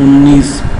19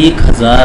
1,000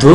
2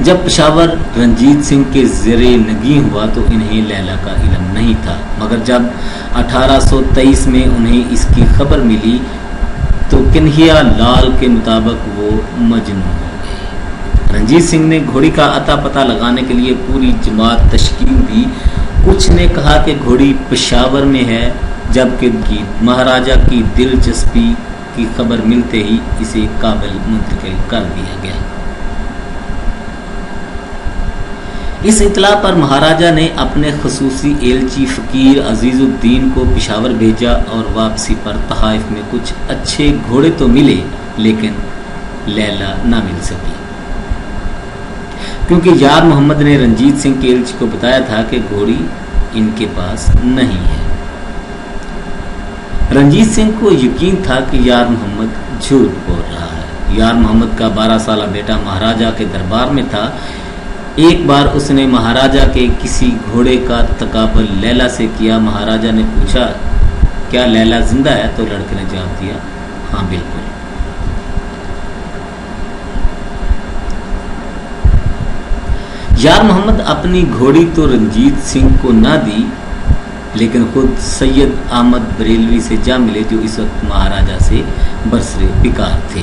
جب پشاور رنجیت سنگھ کے زیر نگیں ہوا تو انہیں لیلا کا علم نہیں تھا، مگر جب 1823 میں انہیں اس کی خبر ملی تو کنہیا لال کے مطابق وہ مجنون ہو گئے۔ رنجیت سنگھ نے گھوڑی کا اتا پتہ لگانے کے لیے پوری جماعت تشکیل دی۔ کچھ نے کہا کہ گھوڑی پشاور میں ہے، جبکہ مہاراجہ کی دلچسپی کی خبر ملتے ہی اسے کابل منتقل کر دیا گیا۔ اس اطلاع پر مہاراجہ نے اپنے خصوصی ایلچی فقیر عزیز الدین کو پشاور بھیجا اور واپسی پر تحائف میں کچھ اچھے گھوڑے تو ملے لیکن لیلا نہ مل سکی، کیونکہ یار محمد نے رنجیت سنگھ کے ایلچی کو بتایا تھا کہ گھوڑی ان کے پاس نہیں ہے۔ رنجیت سنگھ کو یقین تھا کہ یار محمد جھوٹ بول رہا ہے۔ یار محمد کا 12 سالہ بیٹا مہاراجہ کے دربار میں تھا۔ ایک بار اس نے مہاراجہ کے کسی گھوڑے کا تقابل لیلا سے کیا۔ مہاراجہ نے پوچھا کیا لیلا زندہ ہے؟ تو لڑکے نے جواب دیا ہاں بالکل۔ یار محمد اپنی گھوڑی تو رنجیت سنگھ کو نہ دی لیکن خود سید احمد بریلوی سے جا ملے جو اس وقت مہاراجہ سے برسر پیکار تھے۔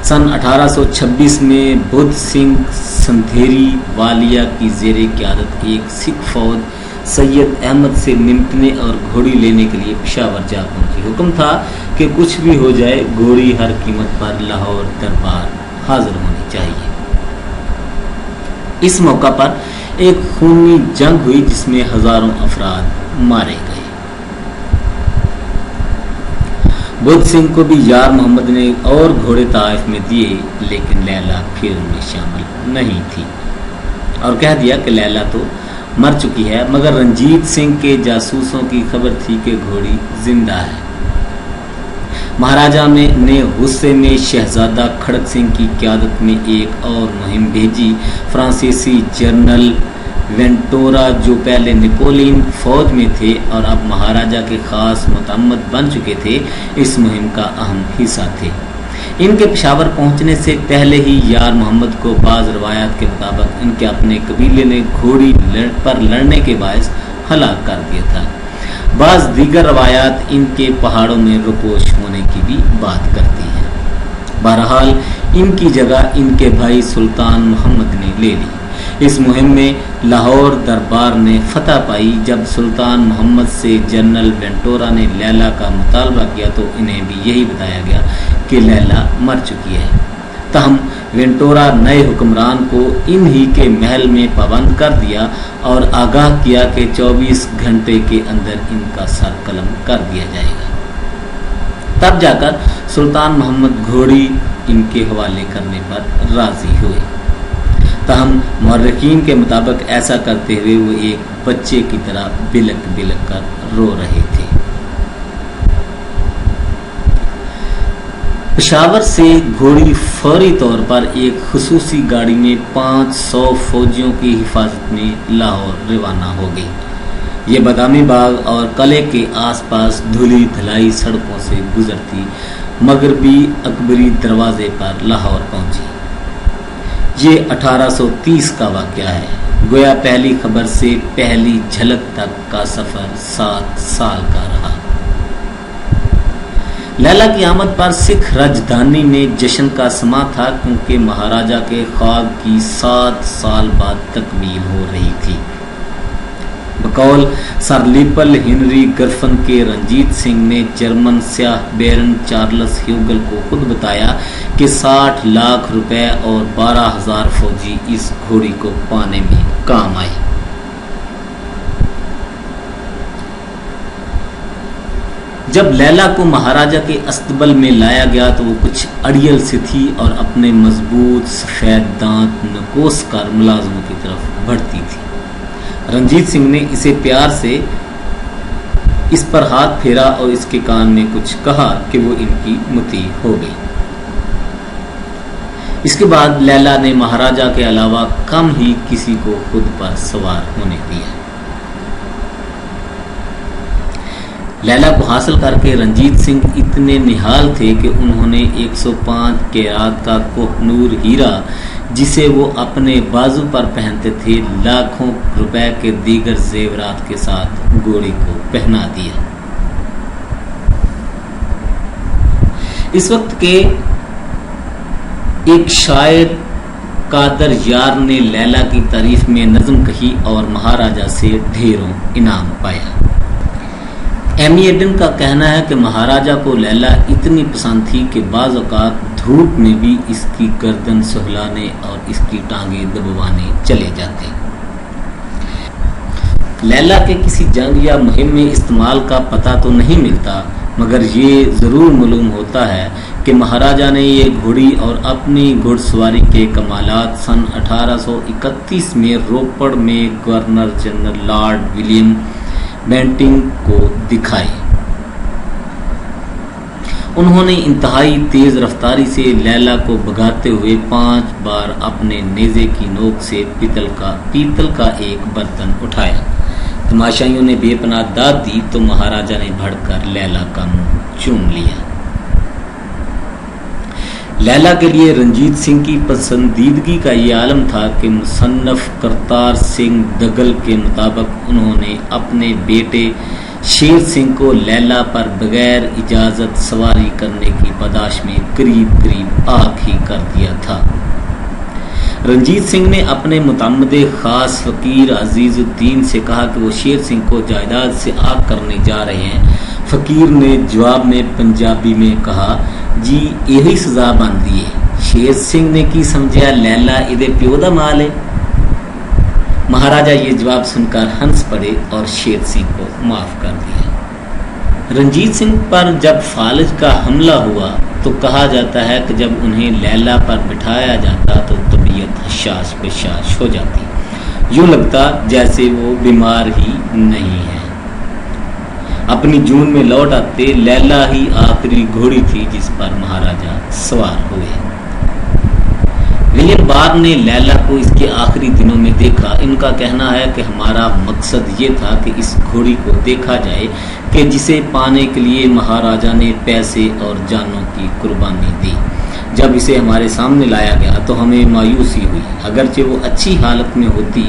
سن 1826 میں بدھ سنگھ سندھیری والیہ کی زیر قیادت ایک سکھ فوج سید احمد سے نمٹنے اور گھوڑی لینے کے لیے پشاور جا پہنچی۔ حکم تھا کہ کچھ بھی ہو جائے گھوڑی ہر قیمت پر لاہور دربار حاضر ہونی چاہیے۔ اس موقع پر ایک خونی جنگ ہوئی جس میں ہزاروں افراد مارے گئے۔ بدھ سنگھ کو بھی یار محمد نے اور گھوڑے طائف میں دیے لیکن لیلا پھر ان میں شامل نہیں تھی اور کہہ دیا کہ لیلا تو مر چکی ہے، مگر رنجیت سنگھ کے جاسوسوں کی خبر تھی کہ گھوڑی زندہ ہے۔ مہاراجہ نے غصے میں شہزادہ کھڑک سنگھ کی قیادت میں ایک اور مہم بھیجی۔ فرانسیسی جنرل وینٹورا جو پہلے نیپولین فوج میں تھے اور اب مہاراجہ کے خاص متعمد بن چکے تھے، اس مہم کا اہم حصہ تھے۔ ان کے پشاور پہنچنے سے پہلے ہی یار محمد کو بعض روایات کے مطابق ان کے اپنے قبیلے نے گھوڑی پر لڑنے کے باعث ہلاک کر دیا تھا۔ بعض دیگر روایات ان کے پہاڑوں میں روپوش ہونے کی بھی بات کرتی ہیں۔ بہرحال ان کی جگہ ان کے بھائی سلطان محمد نے لے لی۔ اس مہم میں لاہور دربار نے فتح پائی۔ جب سلطان محمد سے جنرل وینٹورا نے لیلا کا مطالبہ کیا تو انہیں بھی یہی بتایا گیا کہ لیلا مر چکی ہے۔ تاہم وینٹورا نئے حکمران کو انہی کے محل میں پابند کر دیا اور آگاہ کیا کہ 24 گھنٹے کے اندر ان کا سر قلم کر دیا جائے گا۔ تب جا کر سلطان محمد گھوڑی ان کے حوالے کرنے پر راضی ہوئے۔ تاہم مورخین کے مطابق ایسا کرتے ہوئے وہ ایک بچے کی طرح بلک بلک کر رو رہے تھے۔ پشاور سے گھوڑی فوری طور پر ایک خصوصی گاڑی میں 500 فوجیوں کی حفاظت میں لاہور روانہ ہو گئی۔ یہ بادامی باغ اور قلعے کے آس پاس دھلی دھلائی سڑکوں سے گزرتی مغربی اکبری دروازے پر لاہور پہنچی۔ یہ 1830 کا واقعہ ہے۔ گویا پہلی خبر سے پہلی جھلک تک کا سفر 7 سال کا رہا۔ لیلا کی آمد پر سکھ راجدھانی میں جشن کا سماں تھا، کیونکہ مہاراجہ کے خواب کی 7 سال بعد تکمیل ہو رہی تھی۔ بقول سر لیپل ہنری گرفن کے رنجیت سنگھ نے جرمن سیاہ بیرن چارلس ہیوگل کو خود بتایا کہ 60 لاکھ روپے اور 12,000 فوجی اس گھوڑی کو پانے میں کام آئے۔ جب لیلا کو مہاراجہ کے استبل میں لایا گیا تو وہ کچھ اڑیل سی تھی اور اپنے مضبوط سفید دانت نکوس کر ملازموں کی طرف بڑھتی تھی۔ رنجیت سنگھ نے اسے پیار سے اس پر ہاتھ پھیرا اور اس کے کان میں کچھ کہا کہ وہ ان کی مطیع ہو گئی۔ اس کے بعد لیلا نے مہاراجہ کے علاوہ کم ہی کسی کو خود پر سوار ہونے دیا۔ لیلا کو حاصل کر کے رنجیت سنگھ اتنے نہال تھے کہ انہوں نے 105 کیرات کا کوہ نور ہیرا جسے وہ اپنے بازو پر پہنتے تھے، لاکھوں روپے کے دیگر زیورات کے ساتھ گھوڑی کو پہنا دیا۔ اس وقت کے ایک شاعر قادر یار نے لیلا کی تعریف میں نظم کہی اور مہاراجا سے ڈھیروں انعام پایا۔ ایمی ایڈن کا کہنا ہے کہ مہاراجا کو لیلا اتنی پسند تھی کہ بعض اوقات دھوپ میں بھی اس کی گردن سہلانے اور اس کی ٹانگیں دبوانے چلے جاتے۔ لیلا کے کسی جنگ یا مہم میں استعمال کا پتہ تو نہیں ملتا، مگر یہ ضرور معلوم ہوتا ہے کہ مہاراجا نے یہ گھوڑی اور اپنی گھڑ سواری کے کمالات سن 1831 میں روپڑ میں governor general lord William Bentinck کو دکھائے۔ انہوں نے انتہائی تیز رفتاری سے لیلا کو بھگاتے ہوئے 5 بار اپنے نیزے کی نوک سے پیتل کا ایک برتن اٹھایا۔ تماشائیوں نے بے پناہ داد دی تو مہاراجا نے بھڑ کر لیلا کا منہ چوم لیا۔ لیلا کے لیے رنجیت سنگھ کی پسندیدگی کا یہ عالم تھا کہ مصنف کرتار سنگھ دگل کے مطابق انہوں نے اپنے بیٹے شیر سنگھ کو لیلا پر بغیر اجازت سواری کرنے کی پاداش میں قریب آگ ہی کر دیا تھا۔ رنجیت سنگھ نے اپنے متعمد خاص فقیر عزیز الدین سے کہا کہ وہ شیر سنگھ کو جائیداد سے آگ کرنے جا رہے ہیں۔ فقیر نے جواب میں پنجابی میں کہا، جی یہی سزا بنتی ہے۔ شیر سنگھ نے کی سمجھا لیلا ادے پیو دا مال ہے۔ مہاراجا یہ جواب سن کر ہنس پڑے اور شیر سنگھ کو معاف کر دیا۔ رنجیت سنگھ پر جب فالج کا حملہ ہوا تو کہا جاتا ہے کہ جب انہیں لیلا پر بٹھایا جاتا تو طبیعت حشاش بشاش ہو جاتی، یوں لگتا جیسے وہ بیمار ہی نہیں ہے۔ اپنی جون میں لوٹ آتے، لیلا ہی آخری گھوڑی تھی جس پر مہاراجا سوار ہوئے۔ ولیم بار نے لیلا کو اس کے آخری دنوں میں دیکھا۔ ان کا کہنا ہے کہ ہمارا مقصد یہ تھا کہ اس گھوڑی کو دیکھا جائے کہ جسے پانے کے لیے مہاراجا نے پیسے اور جانوں کی قربانی دی۔ جب اسے ہمارے سامنے لایا گیا تو ہمیں مایوسی ہوئی، اگرچہ وہ اچھی حالت میں ہوتی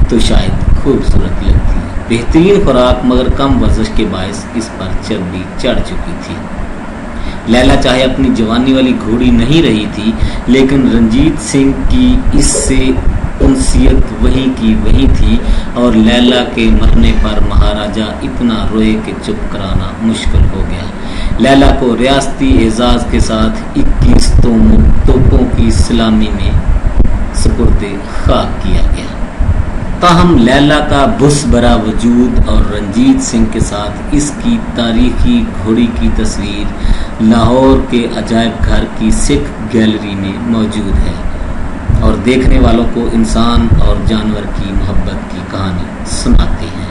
تو شاید خوبصورت لگتی۔ بہترین خوراک مگر کم ورزش کے باعث اس پر چربی چڑھ چکی تھی۔ لیلا چاہے اپنی جوانی والی گھوڑی نہیں رہی تھی، لیکن رنجیت سنگھ کی اس سے انسیت وہی کی وہی تھی، اور لیلا کے مرنے پر مہاراجا اتنا روئے کہ چپ کرانا مشکل ہو گیا۔ لیلا کو ریاستی اعزاز کے ساتھ 21 توپوں کی سلامی میں سپرد خاک کیا گیا۔ تاہم لیلا کا بس بھرا وجود اور رنجیت سنگھ کے ساتھ اس کی تاریخی گھوڑی کی تصویر لاہور کے عجائب گھر کی سکھ گیلری میں موجود ہے اور دیکھنے والوں کو انسان اور جانور کی محبت کی کہانی سناتی ہے۔